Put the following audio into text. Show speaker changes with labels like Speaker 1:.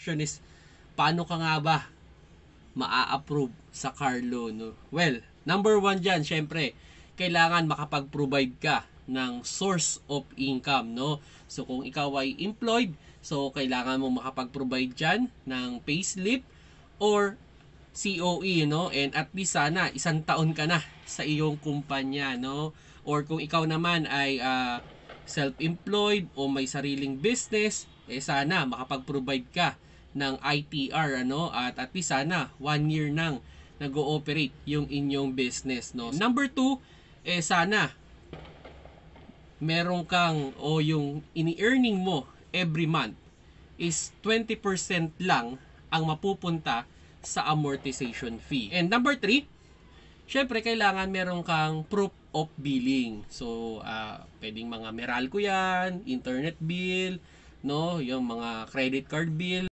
Speaker 1: Question is, paano ka nga ba maa-approve sa car loan? No? Well, number one dyan, syempre, kailangan makapag-provide ka ng source of income, no? So, kung ikaw ay employed, so, kailangan mo makapag-provide dyan ng payslip or COE, no? And at least sana, 1 taon ka na sa iyong kumpanya, no? Or kung ikaw naman ay self-employed o may sariling business, sana makapag-provide ka ng ITR, ano? At least sana 1 year nang nag-ooperate yung inyong business, no? Number 2, sana meron kang o yung ini-earning mo every month is 20% lang ang mapupunta sa amortization fee. And number 3, syempre kailangan meron kang proof of billing. So, pwedeng mga Meralco yan, internet bill, no, yung mga credit card bill,